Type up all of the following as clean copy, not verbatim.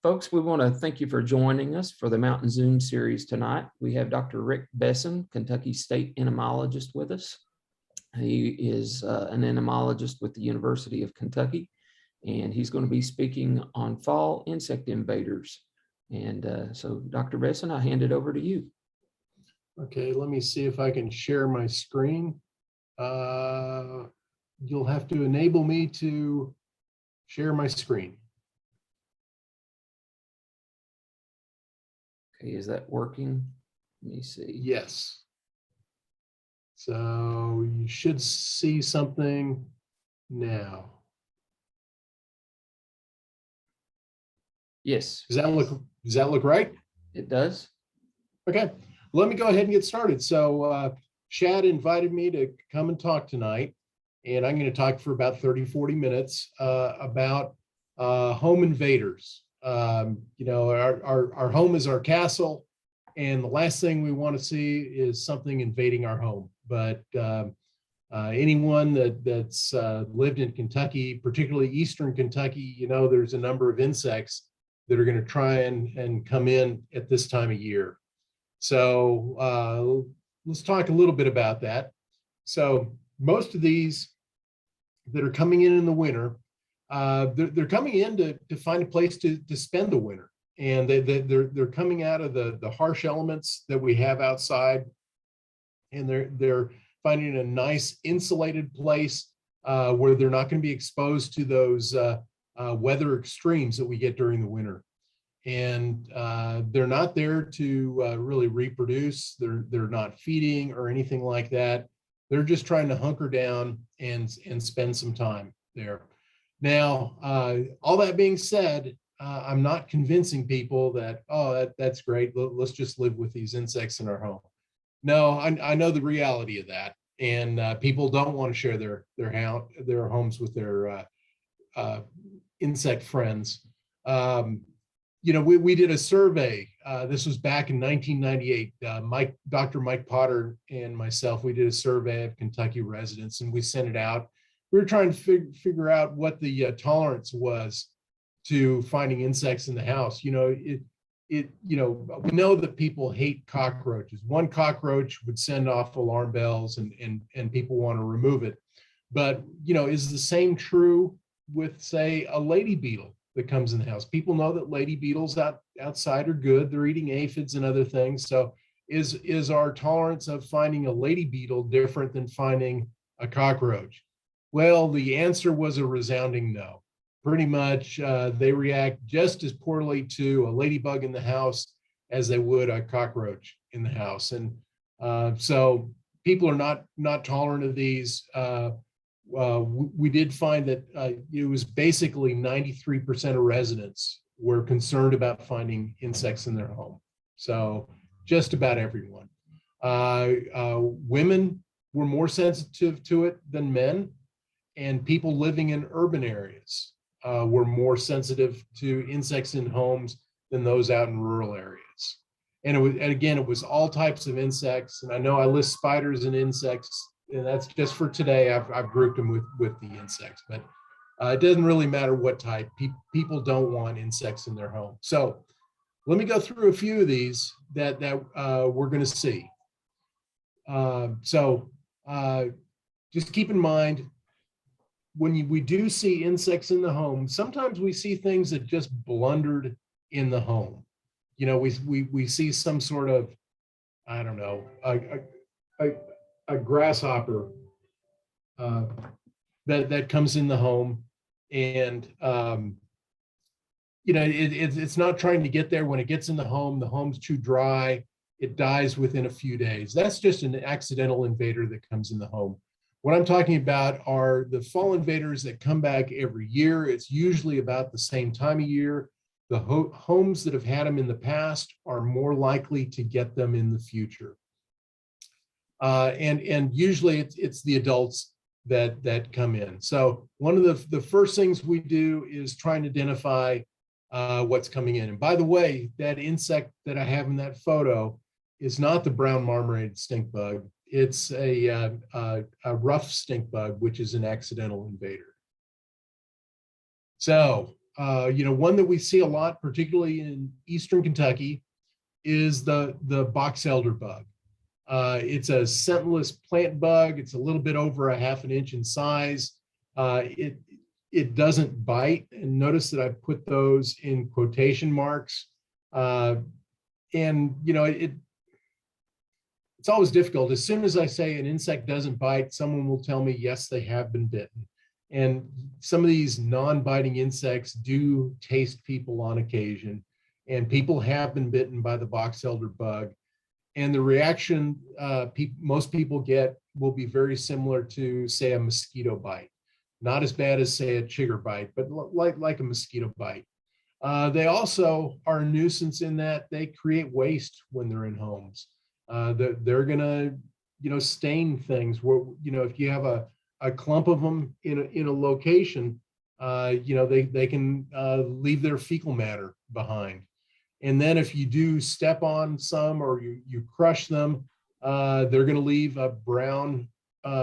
Folks, we want to thank you for joining us for the Mountain Zoom series tonight. We have Dr. Rick Bessin, Kentucky State entomologist, with us. He is an entomologist with the University of Kentucky, and he's going to be speaking on fall insect invaders. And so, Dr. Bessin, I hand it over to you. Okay, let me see if I can share my screen. You'll have to enable me to share my screen. Okay, is that working? Let me see. Yes. So you should see something now. Yes. Does that look right? It does. Okay, let me go ahead and get started. So Chad invited me to come and talk tonight, and I'm going to talk for about 30-40 minutes about home invaders. You know, our home is our castle, and the last thing we want to see is something invading our home. But anyone that's lived in Kentucky, particularly Eastern Kentucky, you know, there's a number of insects that are going to try and come in at this time of year. So let's talk a little bit about that. So most of these that are coming in the winter, they're coming in to find a place to spend the winter, and they're coming out of the harsh elements that we have outside, and they're finding a nice insulated place where they're not going to be exposed to those weather extremes that we get during the winter. And they're not there to really reproduce. They're not feeding or anything like that. They're just trying to hunker down and spend some time there. Now, all that being said, I'm not convincing people that, oh, that's great. Let's just live with these insects in our home. No, I know the reality of that, and people don't want to share their homes with their insect friends. You know, we did a survey. This was back in 1998. Dr. Mike Potter and myself, we did a survey of Kentucky residents, and we sent it out. We were trying to figure out what the tolerance was to finding insects in the house. You know, you know, we know that people hate cockroaches. One cockroach would send off alarm bells, and people want to remove it. But, you know, is the same true with, say, a lady beetle that comes in the house? People know that lady beetles outside are good. They're eating aphids and other things. So is our tolerance of finding a lady beetle different than finding a cockroach? Well, the answer was a resounding no. Pretty much they react just as poorly to a ladybug in the house as they would a cockroach in the house. And so people are not tolerant of these. We did find that it was basically 93% of residents were concerned about finding insects in their home. So just about everyone. Women were more sensitive to it than men, and people living in urban areas were more sensitive to insects in homes than those out in rural areas. And it was all types of insects. And I know I list spiders and insects, and that's just for today. I've grouped them with the insects, but it doesn't really matter what type. People don't want insects in their home. So let me go through a few of these that we're going to see. Just keep in mind, when we do see insects in the home, sometimes we see things that just blundered in the home. You know, we see some sort of, I don't know, a grasshopper that comes in the home, and you know, it's not trying to get there. When it gets in the home's too dry, it dies within a few days. That's just an accidental invader that comes in the home. What I'm talking about are the fall invaders that come back every year. It's usually about the same time of year. The homes that have had them in the past are more likely to get them in the future. And usually it's the adults that come in. So one of the first things we do is try and identify what's coming in. And by the way, that insect that I have in that photo is not the brown marmorated stink bug. It's a rough stink bug, which is an accidental invader. So one that we see a lot, particularly in Eastern Kentucky, is the box elder bug. It's a scentless plant bug. It's a little bit over a half an inch in size. It doesn't bite. And notice that I put those in quotation marks. It's always difficult. As soon as I say an insect doesn't bite, someone will tell me, yes, they have been bitten. And some of these non-biting insects do taste people on occasion. And people have been bitten by the box elder bug. And the reaction most people get will be very similar to, say, a mosquito bite. Not as bad as, say, a chigger bite, but like a mosquito bite. They also are a nuisance in that they create waste when they're in homes. They're gonna, stain things. Where, if you have a clump of them in a location, they can leave their fecal matter behind. And then if you do step on some or you crush them, they're going to leave a brown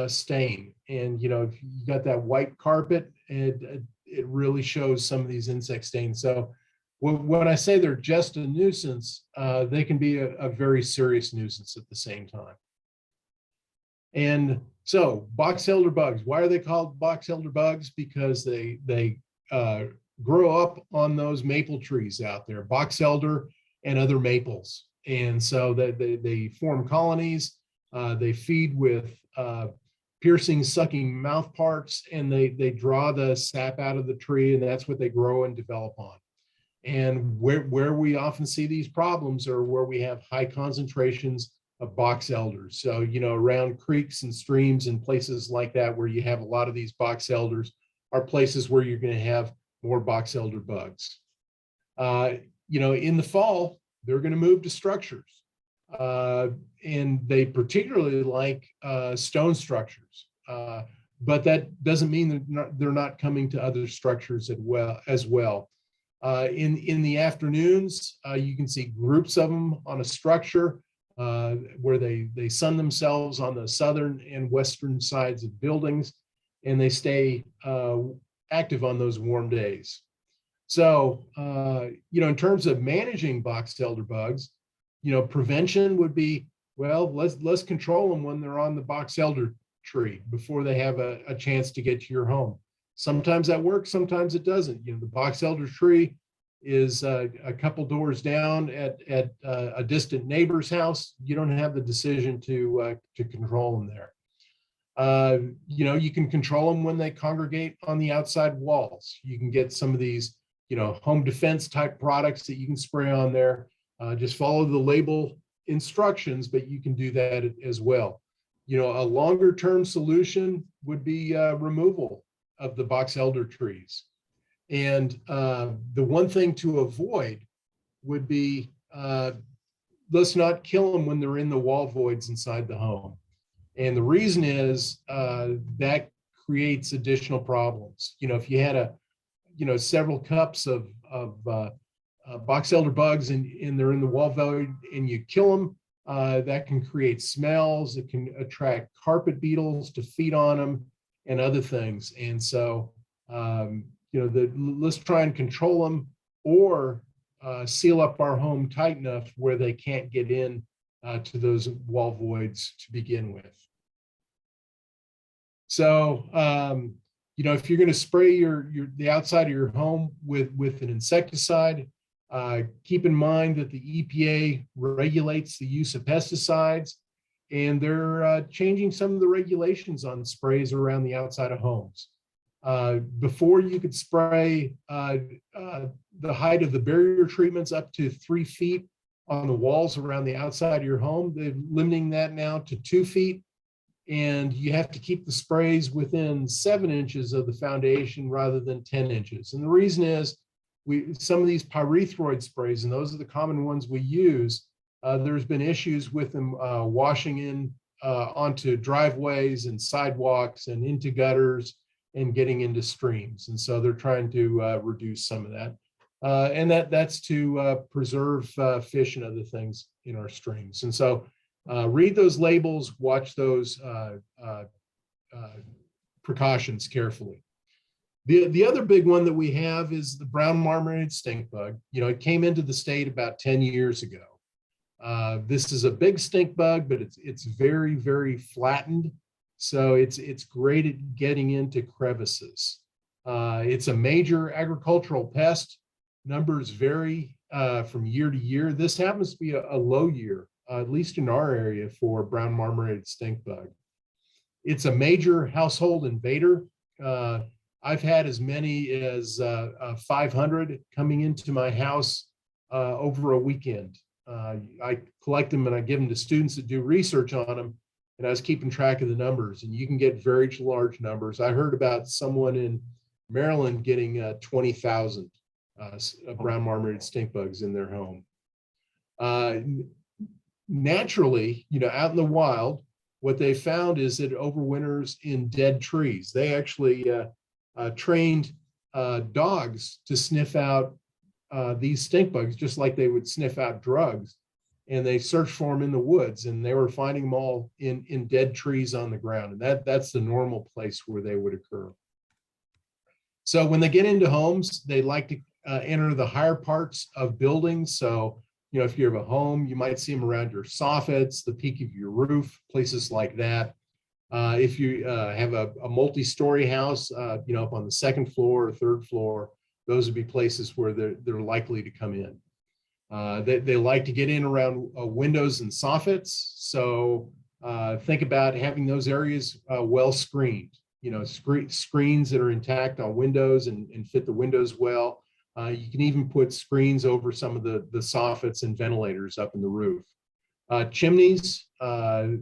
stain. And, if you got that white carpet, it really shows some of these insect stains. So when I say they're just a nuisance, they can be a very serious nuisance at the same time. And so box elder bugs, why are they called box elder bugs? Because they grow up on those maple trees out there, box elder and other maples. And so they form colonies, they feed with piercing, sucking mouth parts, and they draw the sap out of the tree, and that's what they grow and develop on. And where we often see these problems are where we have high concentrations of box elders. So, around creeks and streams and places like that, where you have a lot of these box elders, are places where you're going to have more box elder bugs. In the fall, they're going to move to structures. And they particularly like stone structures. But that doesn't mean they're not coming to other structures as well. In the afternoons, you can see groups of them on a structure where they sun themselves on the southern and western sides of buildings, and they stay active on those warm days. So, in terms of managing box elder bugs, prevention would be, well, let's control them when they're on the box elder tree before they have a chance to get to your home. Sometimes that works, sometimes it doesn't. The box elder tree is a couple doors down at a distant neighbor's house. You don't have the decision to control them there. You can control them when they congregate on the outside walls. You can get some of these, home defense type products that you can spray on there. Just follow the label instructions, but you can do that as well. A longer term solution would be removal of the box elder trees. And the one thing to avoid would be, let's not kill them when they're in the wall voids inside the home. And the reason is that creates additional problems. If you had several cups of box elder bugs and they're in the wall void and you kill them, that can create smells. It can attract carpet beetles to feed on them and other things. And so, let's try and control them, or seal up our home tight enough where they can't get in to those wall voids to begin with. So, if you're going to spray the outside of your home with an insecticide, keep in mind that the EPA regulates the use of pesticides, and they're changing some of the regulations on sprays around the outside of homes. Before, you could spray the height of the barrier treatments up to 3 feet on the walls around the outside of your home. They're limiting that now to 2 feet. And you have to keep the sprays within 7 inches of the foundation rather than 10 inches. And the reason is some of these pyrethroid sprays, and those are the common ones we use, there's been issues with them washing in onto driveways and sidewalks and into gutters and getting into streams. And so they're trying to reduce some of that. And that's to preserve fish and other things in our streams. And so read those labels, watch those precautions carefully. The other big one that we have is the brown marmorated stink bug. It came into the state about 10 years ago. This is a big stink bug, but it's very, very flattened. So it's great at getting into crevices. It's a major agricultural pest. Numbers vary from year to year. This happens to be a low year, at least in our area, for brown marmorated stink bug. It's a major household invader. I've had as many as 500 coming into my house over a weekend. I collect them and I give them to students that do research on them, and I was keeping track of the numbers, and you can get very large numbers. I heard about someone in Maryland getting 20,000 brown marmorated stink bugs in their home. Naturally, out in the wild, what they found is that it overwinters in dead trees. They actually trained dogs to sniff out these stink bugs, just like they would sniff out drugs. And they searched for them in the woods, and they were finding them all in dead trees on the ground. And that's the normal place where they would occur. So when they get into homes, they like to enter the higher parts of buildings. So, if you have a home, you might see them around your soffits, the peak of your roof, places like that. If you have a multi-story house, up on the second floor or third floor, those would be places where they're likely to come in. They like to get in around windows and soffits. So think about having those areas well screened, screens that are intact on windows and fit the windows well. You can even put screens over some of the soffits and ventilators up in the roof. Chimneys, I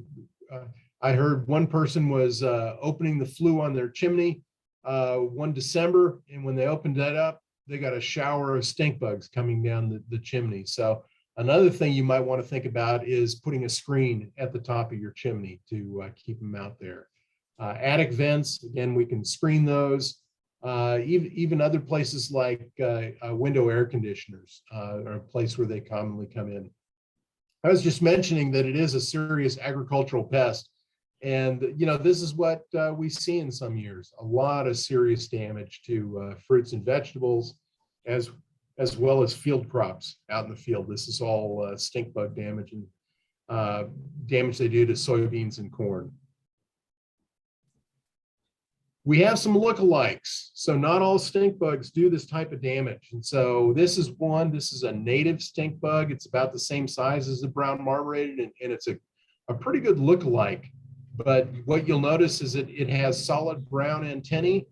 heard one person was opening the flue on their chimney one December, and when they opened that up, they got a shower of stink bugs coming down the chimney. So another thing you might want to think about is putting a screen at the top of your chimney to keep them out there. Attic vents, again, we can screen those. Even other places like window air conditioners are a place where they commonly come in. I was just mentioning that it is a serious agricultural pest. And, this is what we see in some years, a lot of serious damage to fruits and vegetables, as well as field crops out in the field. This is all stink bug damage and damage they do to soybeans and corn. We have some lookalikes. So not all stink bugs do this type of damage. And so this is a native stink bug. It's about the same size as the brown marmorated, and it's a pretty good lookalike. But what you'll notice is that it has solid brown antennae,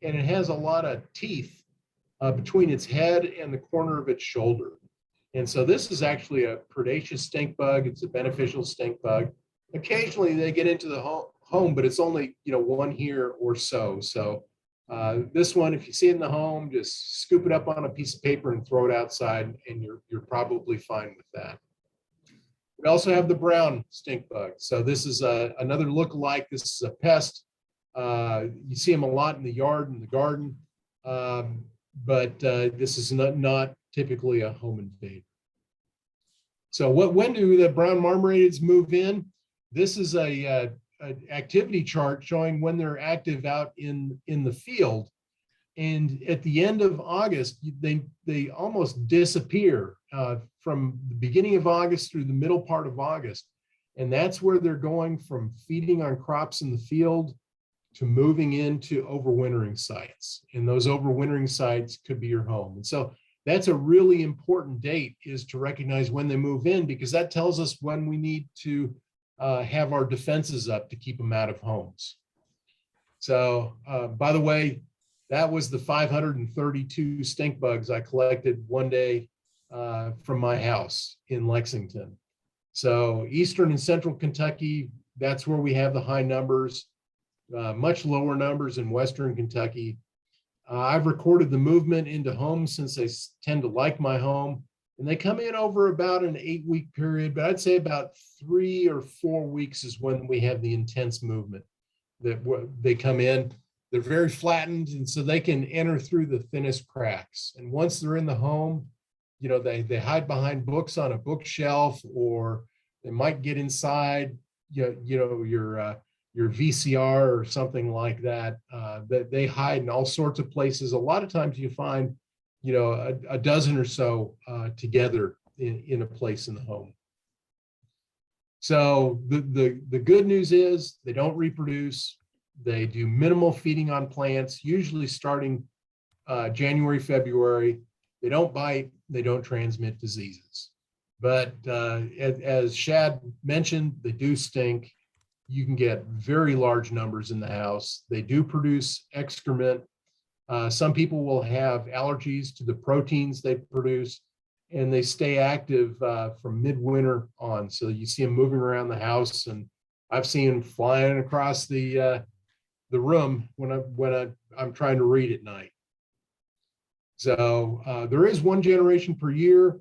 and it has a lot of teeth between its head and the corner of its shoulder. And so this is actually a predaceous stink bug. It's a beneficial stink bug. Occasionally they get into the home, but it's only, one here or so. So this one, if you see it in the home, just scoop it up on a piece of paper and throw it outside, and you're probably fine with that. We also have the brown stink bug. So this is another lookalike. This is a pest. You see them a lot in the yard and the garden, but this is not typically a home invader. So when do the brown marmorateds move in? This is a activity chart showing when they're active out in the field. And at the end of August, they almost disappear from the beginning of August through the middle part of August. And that's where they're going from feeding on crops in the field to moving into overwintering sites. And those overwintering sites could be your home. And so that's a really important date, is to recognize when they move in, because that tells us when we need to have our defenses up to keep them out of homes. So by the way, that was the 532 stink bugs I collected one day from my house in Lexington. So Eastern and Central Kentucky, that's where we have the high numbers, much lower numbers in Western Kentucky. I've recorded the movement into homes since they tend to like my home, and they come in over about an 8-week period, but I'd say about 3 or 4 weeks is when we have the intense movement that they come in. They're very flattened, and so they can enter through the thinnest cracks. And once they're in the home, they hide behind books on a bookshelf, or they might get inside, your your VCR or something like that. That they hide in all sorts of places. A lot of times you find, a dozen or so together in a place in the home. So the good news is they don't reproduce. They do minimal feeding on plants, usually starting January, February. They don't bite. They don't transmit diseases. But as Shad mentioned, they do stink. You can get very large numbers in the house. They do produce excrement. Some people will have allergies to the proteins they produce, and they stay active from midwinter on. So you see them moving around the house, and I've seen them flying across the room when I'm trying to read at night. So there is one generation per year.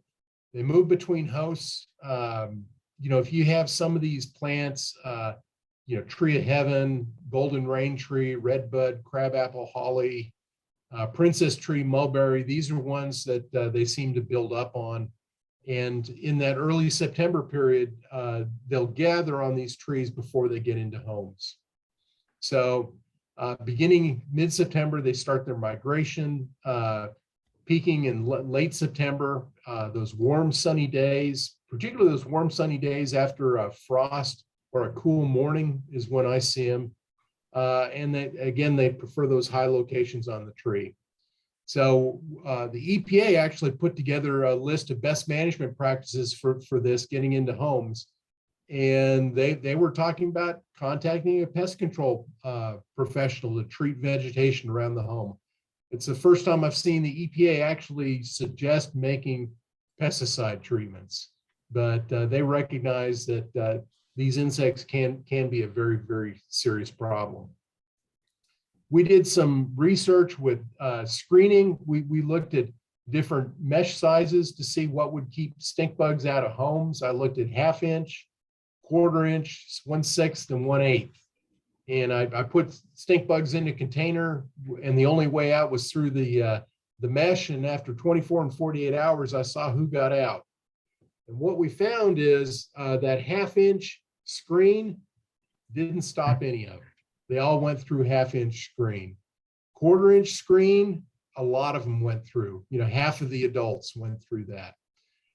They move between hosts. If you have some of these plants, tree of heaven, golden rain tree, redbud, crabapple, holly, princess tree, mulberry, these are ones that they seem to build up on. And in that early September period, they'll gather on these trees before they get into homes. So beginning mid-September, they start their migration, peaking in late September. Those warm, sunny days, particularly those warm, sunny days after a frost or a cool morning is when I see them. And they prefer those high locations on the tree. So the EPA actually put together a list of best management practices for this getting into homes. And they were talking about contacting a pest control professional to treat vegetation around the home. It's the first time I've seen the EPA actually suggest making pesticide treatments, but they recognize that these insects can be a very, very serious problem. We did some research with screening. We looked at different mesh sizes to see what would keep stink bugs out of homes. I looked at 1/2 inch, 1/4 inch, 1/6, and 1/8. And I put stink bugs in a container, and the only way out was through the mesh. And after 24 and 48 hours, I saw who got out. And what we found is that 1/2 inch screen didn't stop any of it. They all went through 1/2 inch screen. 1/4 inch screen, a lot of them went through. Half of the adults went through that.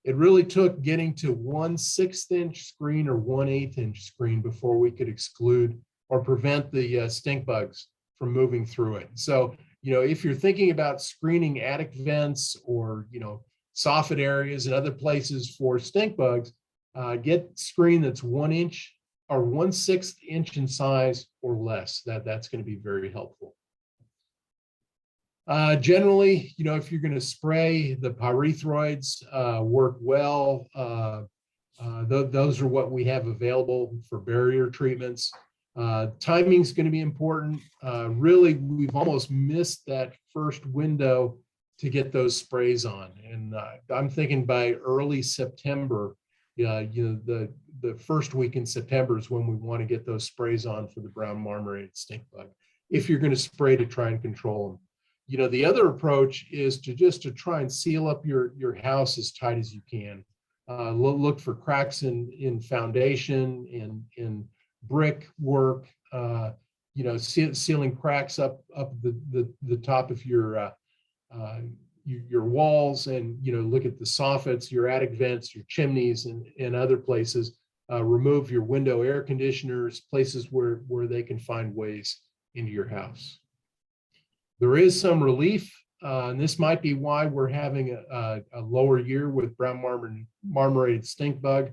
It really took getting to 1/6 inch screen or 1/8 inch screen before we could exclude or prevent the stink bugs from moving through it. So, if you're thinking about screening attic vents or, soffit areas and other places for stink bugs, get screen that's 1 inch or 1/6 inch in size or less. That's going to be very helpful. Generally, if you're going to spray, the pyrethroids work well. Those are what we have available for barrier treatments. Timing is going to be important. Really, we've almost missed that first window to get those sprays on. And I'm thinking by early September, the first week in September is when we want to get those sprays on for the brown marmorated stink bug, if you're going to spray to try and control them. The other approach is to try and seal up your house as tight as you can. Look for cracks in foundation, in brick work, sealing cracks up the top of your walls, and look at the soffits, your attic vents, your chimneys, and other places. Remove your window air conditioners, places where they can find ways into your house. There is some relief, and this might be why we're having a lower year with brown marmorated stink bug.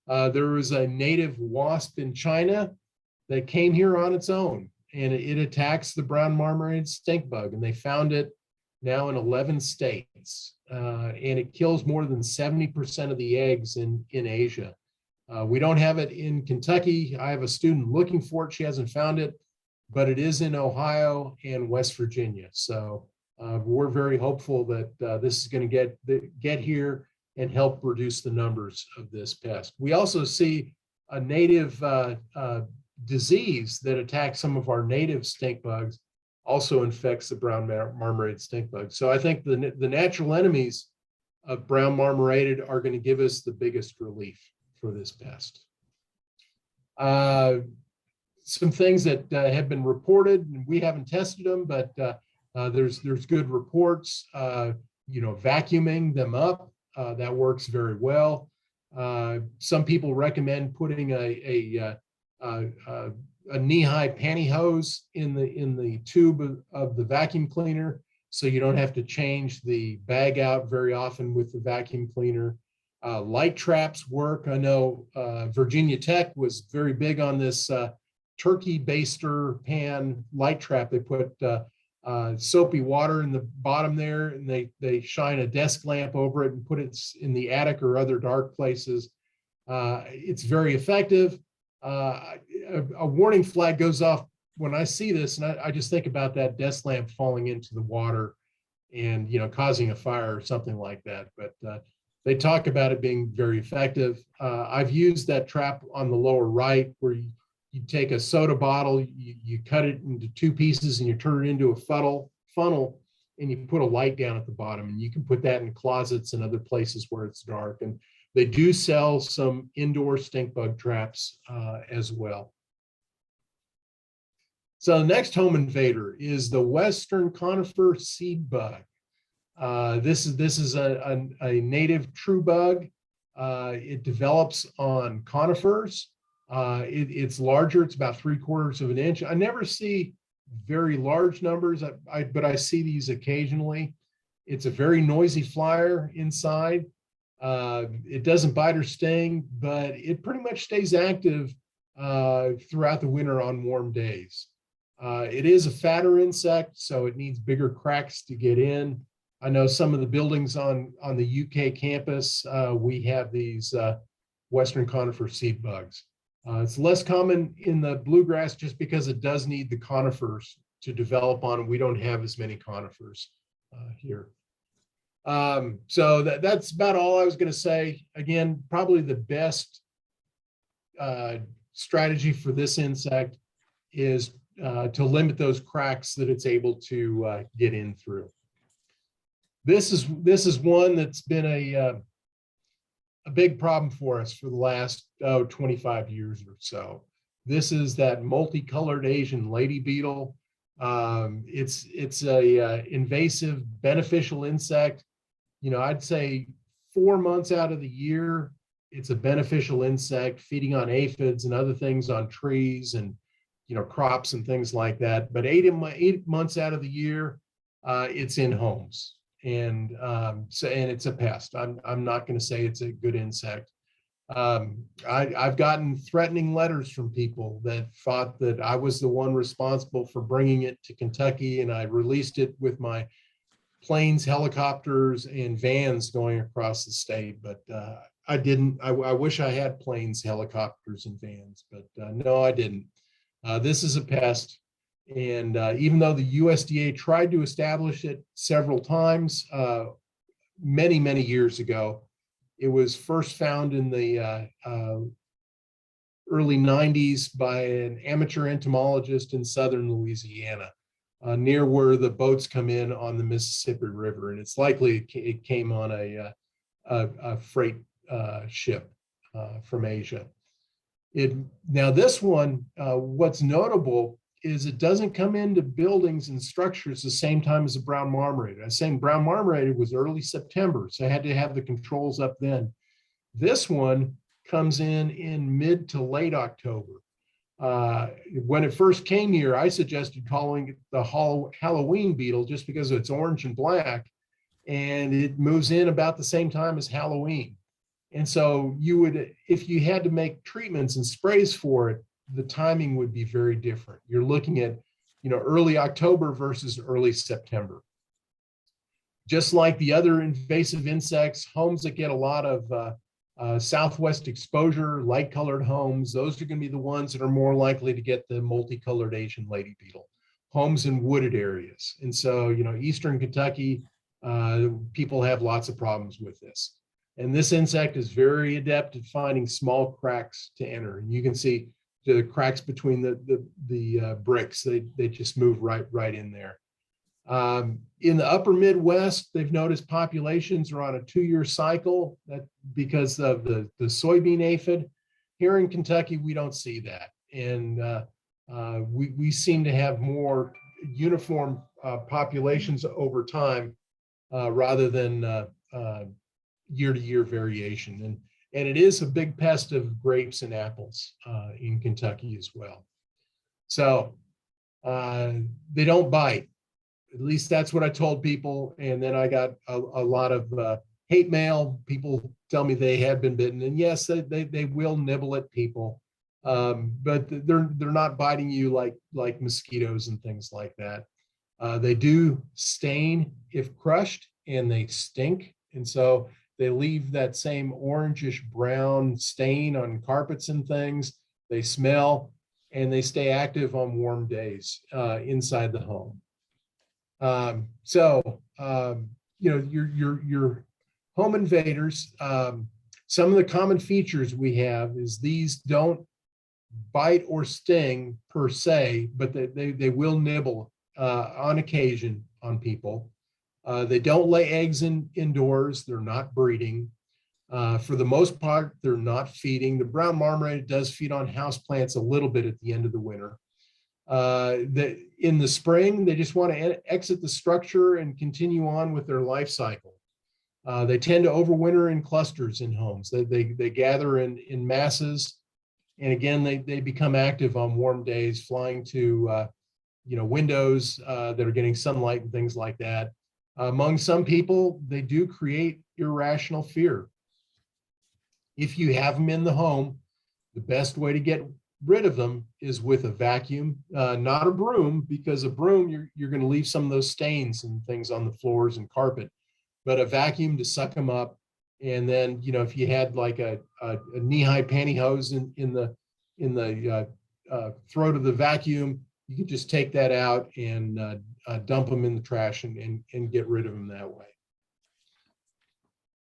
There was a native wasp in China that came here on its own, and it attacks the brown marmorated stink bug, and they found it now in 11 states, and it kills more than 70% of the eggs in Asia. We don't have it in Kentucky. I have a student looking for it. She hasn't found it, but it is in Ohio and West Virginia. So we're very hopeful that this is going to get here and help reduce the numbers of this pest. We also see a native disease that attacks some of our native stink bugs, also infects the brown marmorated stink bug. So I think the natural enemies of brown marmorated are going to give us the biggest relief for this pest. some things that have been reported, and we haven't tested them, but there's good reports. Vacuuming them up, that works very well. Some people recommend putting a knee-high pantyhose in the tube of the vacuum cleaner, so you don't have to change the bag out very often with the vacuum cleaner. Light traps work. I know Virginia Tech was very big on this turkey baster pan light trap. They put soapy water in the bottom there, and they shine a desk lamp over it and put it in the attic or other dark places. It's very effective. A warning flag goes off when I see this, and I just think about that desk lamp falling into the water and causing a fire or something like that. But they talk about it being very effective. I've used that trap on the lower right, where you take a soda bottle, you cut it into two pieces, and you turn it into a funnel, and you put a light down at the bottom, and you can put that in closets and other places where it's dark. And they do sell some indoor stink bug traps as well. So the next home invader is the Western Conifer seed bug. This is a native true bug. It develops on conifers. It's larger. It's about 3/4 of an inch. I never see very large numbers, but I see these occasionally. It's a very noisy flyer inside. It doesn't bite or sting, but it pretty much stays active throughout the winter on warm days. It is a fatter insect, so it needs bigger cracks to get in. I know some of the buildings on the UK campus, we have these Western conifer seed bugs. It's less common in the bluegrass just because it does need the conifers to develop on. We don't have as many conifers here. So that's about all I was going to say. Again, probably the best strategy for this insect is to limit those cracks that it's able to get in through. This is one that's been a big problem for us for the last 25 years or so. This is that multicolored Asian lady beetle. It's a invasive beneficial insect. I'd say 4 months out of the year, it's a beneficial insect feeding on aphids and other things on trees and crops and things like that. But 8 months out of the year, it's in homes, and it's a pest. I'm not going to say it's a good insect. I've gotten threatening letters from people that thought that I was the one responsible for bringing it to Kentucky, and I released it with my planes, helicopters, and vans going across the state. But I didn't. I wish I had planes, helicopters, and vans, but no, I didn't. This is a pest, and even though the USDA tried to establish it several times, many, many years ago, it was first found in the early 90s by an amateur entomologist in southern Louisiana, near where the boats come in on the Mississippi River, and it's likely it came on a freight ship from Asia. Now this one, what's notable is it doesn't come into buildings and structures the same time as the brown marmorated. I was saying brown marmorated was early September, so I had to have the controls up then. This one comes in mid to late October. When it first came here, I suggested calling it the Halloween beetle just because it's orange and black, and it moves in about the same time as Halloween. And so you would, if you had to make treatments and sprays for it, the timing would be very different. You're looking at, early October versus early September. Just like the other invasive insects, homes that get a lot of southwest exposure, light colored homes, those are going to be the ones that are more likely to get the multicolored Asian lady beetle. Homes in wooded areas. And so, Eastern Kentucky, people have lots of problems with this. And this insect is very adept at finding small cracks to enter. And you can see the cracks between the bricks. They just move right in there. In the upper Midwest, they've noticed populations are on a 2-year cycle because of the soybean aphid. Here in Kentucky, we don't see that. And we seem to have more uniform populations over time rather than year-to-year variation. And it is a big pest of grapes and apples in Kentucky as well. So they don't bite. At least that's what I told people. And then I got a lot of hate mail. People tell me they have been bitten. And yes, they will nibble at people, but they're not biting you like mosquitoes and things like that. They do stain if crushed, and they stink. And so they leave that same orangish brown stain on carpets and things. They smell, and they stay active on warm days inside the home. You know, your home invaders, some of the common features we have is these don't bite or sting per se, but they will nibble on occasion on people. They don't lay eggs indoors. They're not breeding. For the most part, they're not feeding. The brown marmorated does feed on houseplants a little bit at the end of the winter. In the spring, they just want to exit the structure and continue on with their life cycle. They tend to overwinter in clusters in homes. They gather in masses, and again, they become active on warm days, flying to you know, windows that are getting sunlight and things like that. Among some people, they do create irrational fear. If you have them in the home, the best way to get rid of them is with a vacuum, not a broom, because a broom, you're going to leave some of those stains and things on the floors and carpet, but a vacuum to suck them up. And then, you know, if you had like a knee-high pantyhose in the throat of the vacuum, you could just take that out and dump them in the trash and get rid of them that way.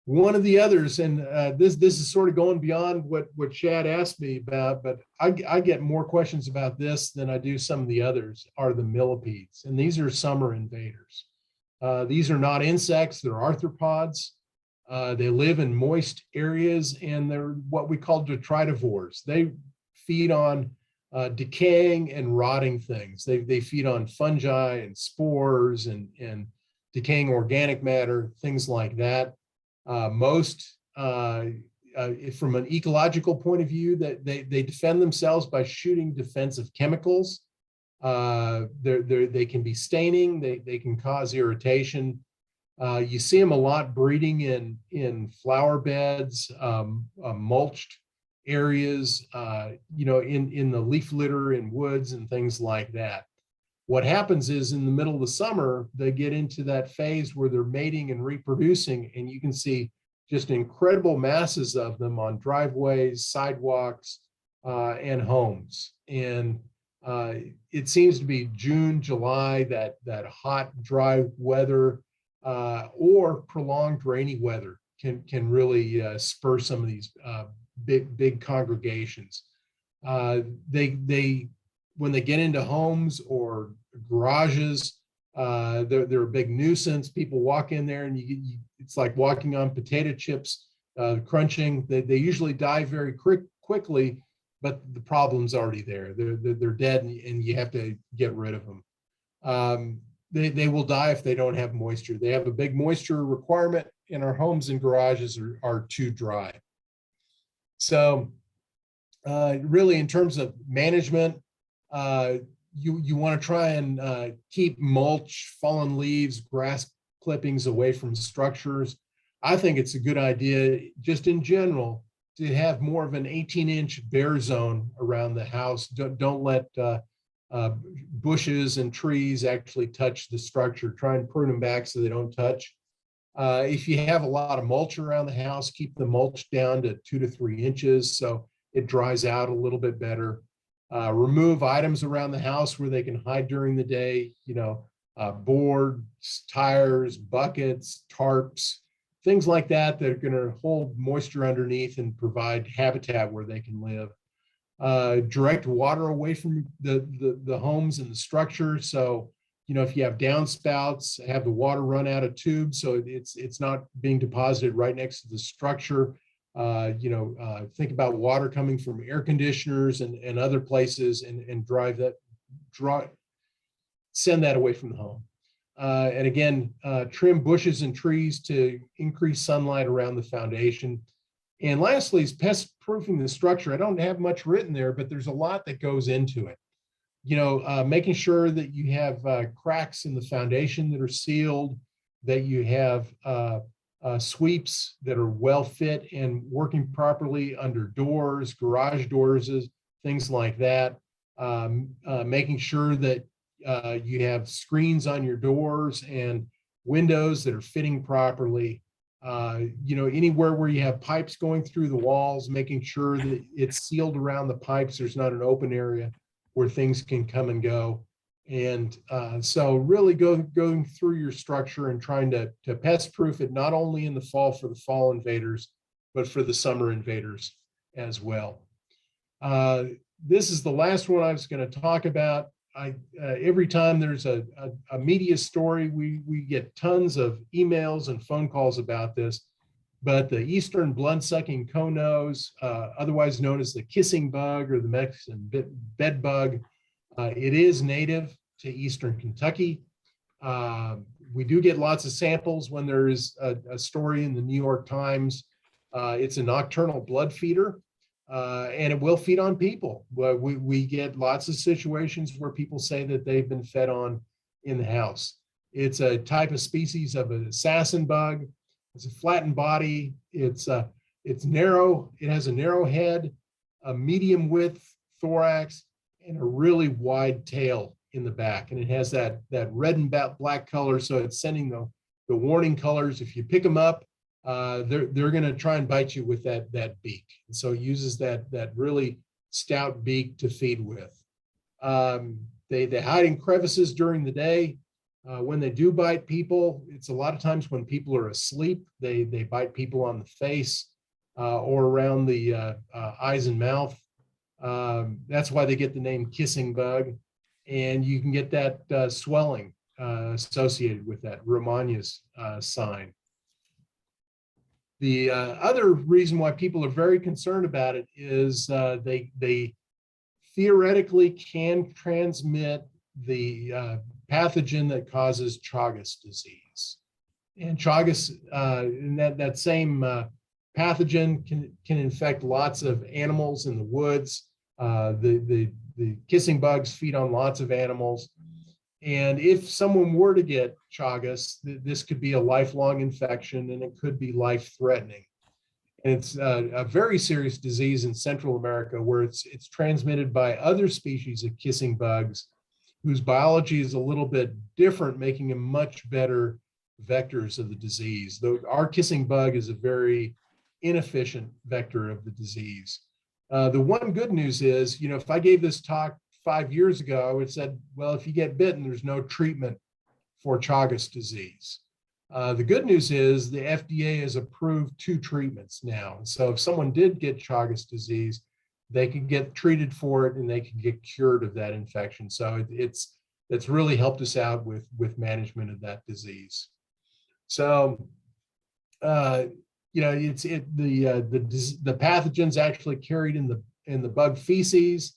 One of the others, and this is sort of going beyond what Chad asked me about, but I get more questions about this than I do some of the others, are the millipedes. And these are summer invaders. These are not insects, they're arthropods. They live in moist areas, and they're what we call detritivores. They feed on decaying and rotting things. They feed on fungi and spores and decaying organic matter, things like that. Most, from an ecological point of view, that they defend themselves by shooting defensive chemicals. They can be staining. They can cause irritation. You see them a lot breeding in flower beds, mulched areas, you know, in the leaf litter in woods and things like that. What happens is in the middle of the summer, they get into that phase where they're mating and reproducing, and you can see just incredible masses of them on driveways, sidewalks, and homes. And it seems to be June, July, that hot, dry weather or prolonged rainy weather can really spur some of these big congregations. When they get into homes or garages, they're a big nuisance. People walk in there and it's like walking on potato chips, crunching. They usually die very quickly, but the problem's already there. They're dead, and you have to get rid of them. They will die if they don't have moisture. They have a big moisture requirement, and our homes and garages are too dry. So really, in terms of management, you want to try and keep mulch, fallen leaves, grass clippings away from structures. I think it's a good idea, just in general, to have more of an 18-inch bare zone around the house. Don't let bushes and trees actually touch the structure. Try and prune them back so they don't touch. If you have a lot of mulch around the house, keep the mulch down to 2 to 3 inches so it dries out a little bit better. Remove items around the house where they can hide during the day, you know, boards, tires, buckets, tarps, things like that that are going to hold moisture underneath and provide habitat where they can live. Direct water away from the homes and the structure. So, you know, if you have downspouts, have the water run out of tubes so it's not being deposited right next to the structure. Think about water coming from air conditioners and other places, and send that away from the home. And again, trim bushes and trees to increase sunlight around the foundation. And lastly is pest proofing the structure. I don't have much written there, but there's a lot that goes into it. Making sure that you have cracks in the foundation that are sealed, that you have sweeps that are well fit and working properly under doors, garage doors, things like that. Making sure that you have screens on your doors and windows that are fitting properly. Anywhere where you have pipes going through the walls, making sure that it's sealed around the pipes. There's not an open area where things can come and go. And so really going through your structure and trying to pest proof it, not only in the fall for the fall invaders, but for the summer invaders as well. This is the last one I was going to talk about. Every time there's a media story, we get tons of emails and phone calls about this. But the eastern blood-sucking co-nose, otherwise known as the kissing bug or the Mexican bed bug, it is native to eastern Kentucky. We do get lots of samples when there is a story in the New York Times. It's a nocturnal blood feeder, and it will feed on people. We get lots of situations where people say that they've been fed on in the house. It's a type of species of an assassin bug. It's a flattened body. It's narrow. It has a narrow head, a medium width thorax, and a really wide tail in the back. And it has that red and black color. So it's sending the warning colors. If you pick them up, they're going to try and bite you with that beak. And so it uses that really stout beak to feed with. They hide in crevices during the day. When they do bite people, it's a lot of times when people are asleep. They bite people on the face or around the eyes and mouth. That's why they get the name kissing bug. And you can get that swelling associated with that Romagn's sign. The other reason why people are very concerned about it is they theoretically can transmit the pathogen that causes Chagas disease. And Chagas, and that same pathogen can infect lots of animals in the woods. The kissing bugs feed on lots of animals. And if someone were to get Chagas, this could be a lifelong infection, and it could be life-threatening. And it's a very serious disease in Central America, where it's transmitted by other species of kissing bugs whose biology is a little bit different, making them much better vectors of the disease. Though our kissing bug is a very inefficient vector of the disease. The one good news is, if I gave this talk 5 years ago, I would have said, well, if you get bitten, there's no treatment for Chagas disease. The good news is the FDA has approved 2 treatments now. So if someone did get Chagas disease, they can get treated for it and they can get cured of that infection. So it's really helped us out with management of that disease. So, the pathogens actually carried in the bug feces.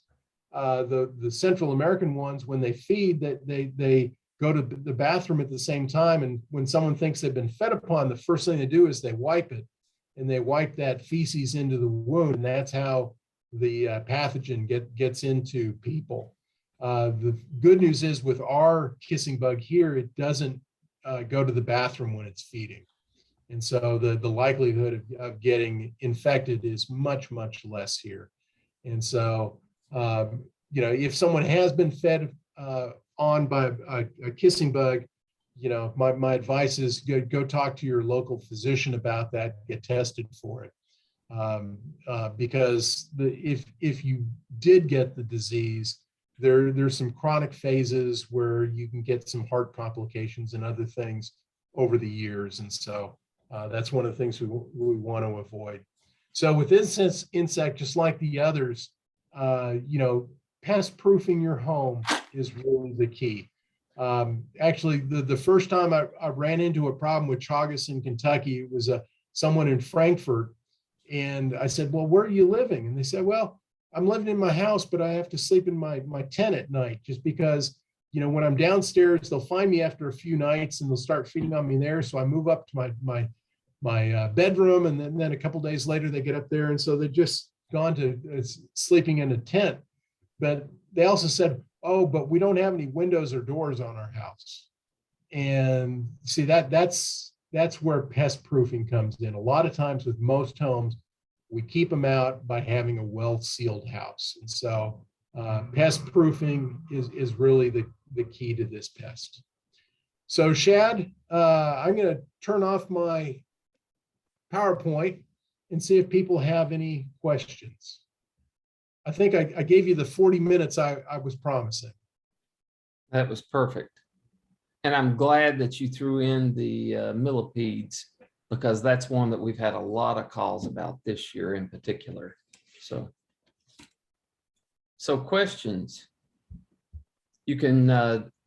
The Central American ones, when they feed, that they go to the bathroom at the same time, and when someone thinks they've been fed upon, the first thing they do is they wipe it, and they wipe that feces into the wound, and that's how the pathogen gets into people. The good news is, with our kissing bug here, it doesn't go to the bathroom when it's feeding, and so the likelihood of getting infected is much less here. And so if someone has been fed on by a kissing bug, my advice is go talk to your local physician about that, get tested for it. Because if you did get the disease, there's some chronic phases where you can get some heart complications and other things over the years. And so that's one of the things we want to avoid. So with this insect, just like the others, pest proofing your home is really the key. Actually, the first time I ran into a problem with Chagas in Kentucky, it was someone in Frankfurt, And I said, well, where are you living? And they said, well, I'm living in my house, but I have to sleep in my tent at night just because, you know, when I'm downstairs, they'll find me after a few nights and they'll start feeding on me there. So I move up to my bedroom, and then a couple days later they get up there, and so they're just gone to sleeping in a tent. But they also said, oh, but we don't have any windows or doors on our house. And see, that's where pest proofing comes in. A lot of times with most homes, we keep them out by having a well-sealed house. And so pest proofing is really the key to this pest. So Shad, I'm going to turn off my PowerPoint and see if people have any questions. I think I gave you the 40 minutes I was promising. That was perfect. And I'm glad that you threw in the millipedes, because that's one that we've had a lot of calls about this year in particular. So questions. You can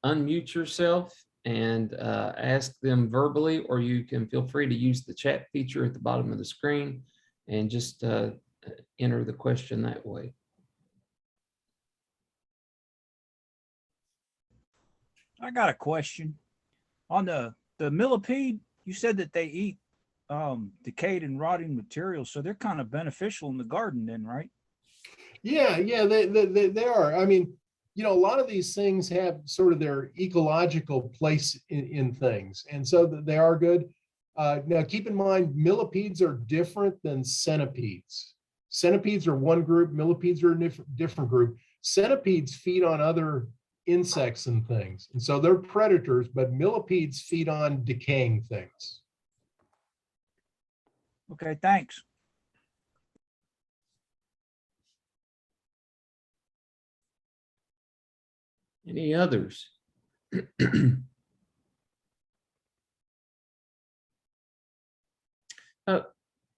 unmute yourself and ask them verbally, or you can feel free to use the chat feature at the bottom of the screen and just enter the question that way. I got a question on the millipede. You said that they eat decayed and rotting materials, so they're kind of beneficial in the garden then, right? Yeah, they are. I mean, you know, a lot of these things have sort of their ecological place in things, and so they are good. Now, keep in mind, millipedes are different than centipedes. Centipedes are one group, millipedes are a different group. Centipedes feed on other insects and things, and so they're predators, but millipedes feed on decaying things. Okay, thanks. Any others?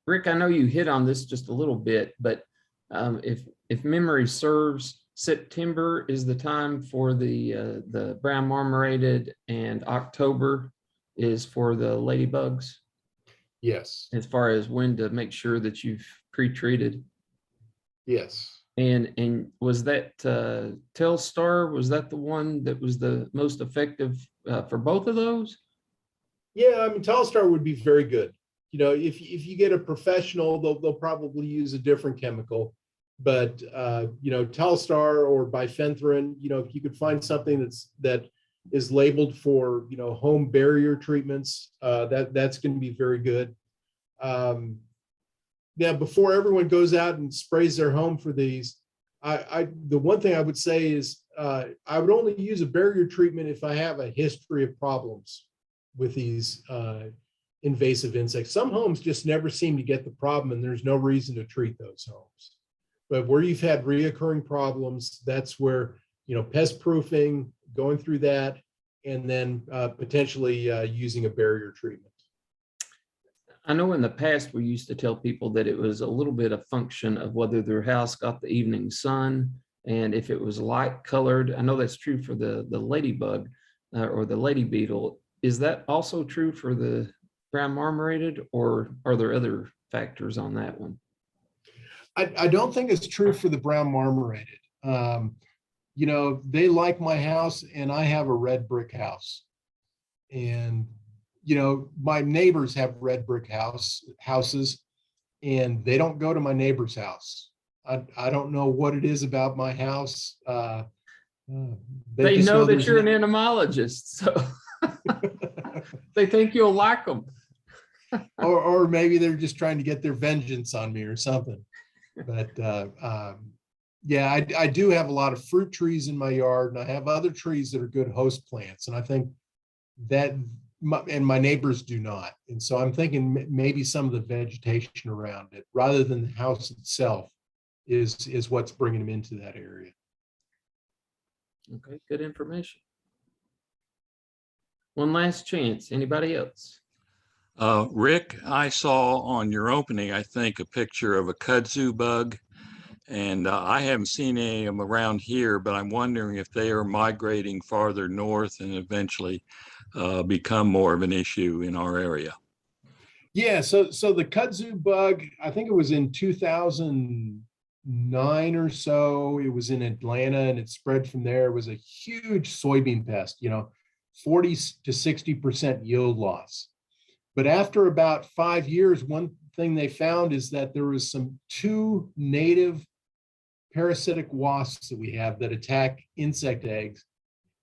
Rick, I know you hit on this just a little bit, but if memory serves, September is the time for the brown marmorated, and October is for the ladybugs. Yes. As far as when to make sure that you've pre-treated. Yes. And was that Telstar, was that the one that was the most effective for both of those? Yeah, I mean, Telstar would be very good. You know, if you get a professional, they'll probably use a different chemical. But you know, Telstar or bifenthrin, you know, if you could find something that is labeled for, you know, home barrier treatments, that's going to be very good. Now, before everyone goes out and sprays their home for these, the one thing I would say is I would only use a barrier treatment if I have a history of problems with these invasive insects. Some homes just never seem to get the problem, and there's no reason to treat those homes. But where you've had reoccurring problems, that's where, you know, pest proofing, going through that, and then potentially using a barrier treatment. I know in the past we used to tell people that it was a little bit of function of whether their house got the evening sun, and if it was light colored. I know that's true for the ladybug or the lady beetle. Is that also true for the brown marmorated, or are there other factors on that one? I don't think it's true for the brown marmorated. You know, they like my house, and I have a red brick house. And, you know, my neighbors have red brick houses, and they don't go to my neighbor's house. I don't know what it is about my house. They know that you're an entomologist, so they think you'll like them. or maybe they're just trying to get their vengeance on me or something. But yeah, I do have a lot of fruit trees in my yard, and I have other trees that are good host plants. And I think that, and my neighbors do not. And so I'm thinking maybe some of the vegetation around it, rather than the house itself, is what's bringing them into that area. Okay, good information. One last chance. Anybody else? Rick, I saw on your opening, I think, a picture of a kudzu bug, and I haven't seen any of them around here, but I'm wondering if they are migrating farther north and eventually become more of an issue in our area. Yeah, so the kudzu bug, I think it was in 2009 or so. It was in Atlanta and it spread from there. It was a huge soybean pest, 40 to 60% yield loss. But after about 5 years, one thing they found is that there was two native parasitic wasps that we have that attack insect eggs,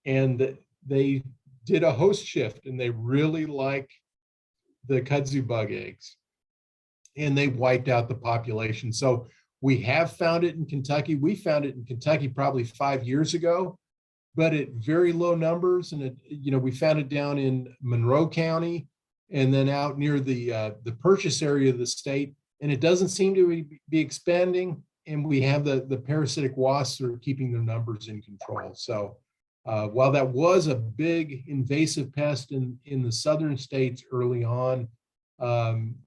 and they did a host shift and they really like the kudzu bug eggs, and they wiped out the population. So we have found it in Kentucky. We found it in Kentucky probably 5 years ago, but at very low numbers. And we found it down in Monroe County and then out near the purchase area of the state. And it doesn't seem to be expanding. And we have the parasitic wasps that are keeping their numbers in control. So while that was a big invasive pest in the southern states early on,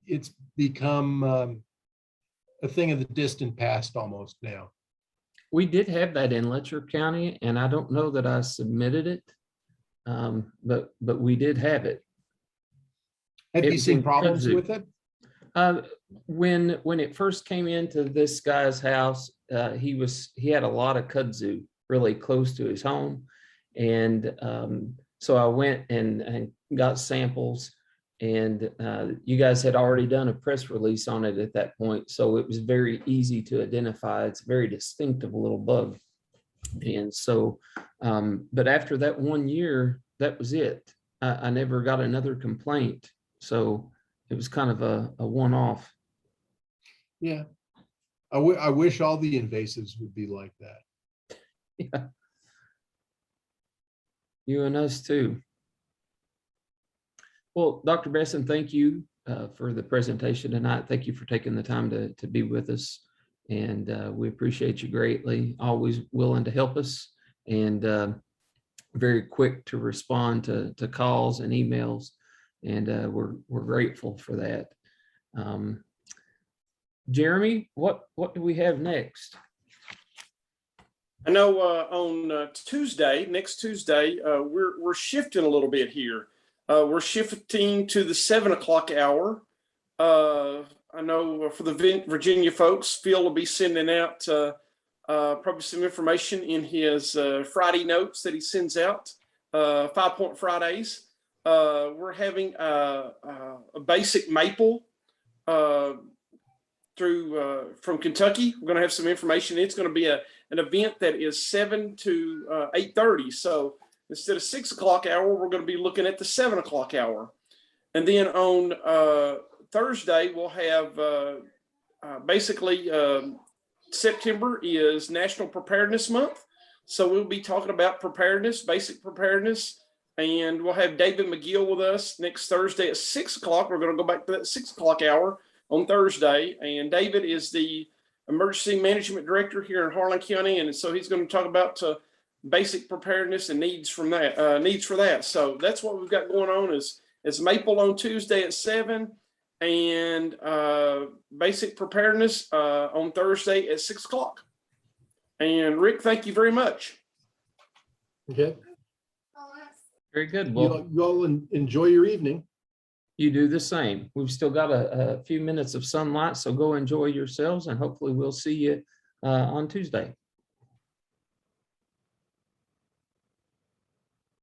it's become a thing of the distant past almost now. We did have that in Letcher County, and I don't know that I submitted it, but we did have it. Have It you was seen in problems kudzu. with it? When it first came into this guy's house, he had a lot of kudzu really close to his home, and so I went and got samples, and you guys had already done a press release on it at that point, so it was very easy to identify. It's a very distinctive little bug, and so but after that 1 year, that was it. I never got another complaint, so it was kind of a one-off. Yeah. I wish all the invasives would be like that. Yeah. You and us too. Well, Dr. Bessin, thank you for the presentation tonight. Thank you for taking the time to be with us. And we appreciate you greatly. Always willing to help us, and very quick to respond to calls and emails. And we're grateful for that. Jeremy, what do we have next? I know on next Tuesday, we're shifting a little bit here. We're shifting to the 7 o'clock hour. I know for the Virginia folks, Phil will be sending out probably some information in his Friday notes that he sends out, 5 Point Fridays. We're having a basic maple from Kentucky. We're going to have some information. It's going to be an event that is 7 to 8:30. So instead of 6 o'clock hour, we're going to be looking at the 7 o'clock hour. And then on Thursday, we'll have basically September is National Preparedness Month. So we'll be talking about preparedness, basic preparedness. And we'll have David McGill with us next Thursday at 6 o'clock. We're going to go back to that 6 o'clock hour on Thursday. And David is the Emergency Management Director here in Harlan County. And so he's going to talk about basic preparedness and needs for that. So that's what we've got going on is Maple on Tuesday at 7 and basic preparedness on Thursday at 6 o'clock. And Rick, thank you very much. Okay. Very good. Well, You all enjoy your evening. you do the same. We've still got a few minutes of sunlight, so go enjoy yourselves, and hopefully we'll see you on Tuesday.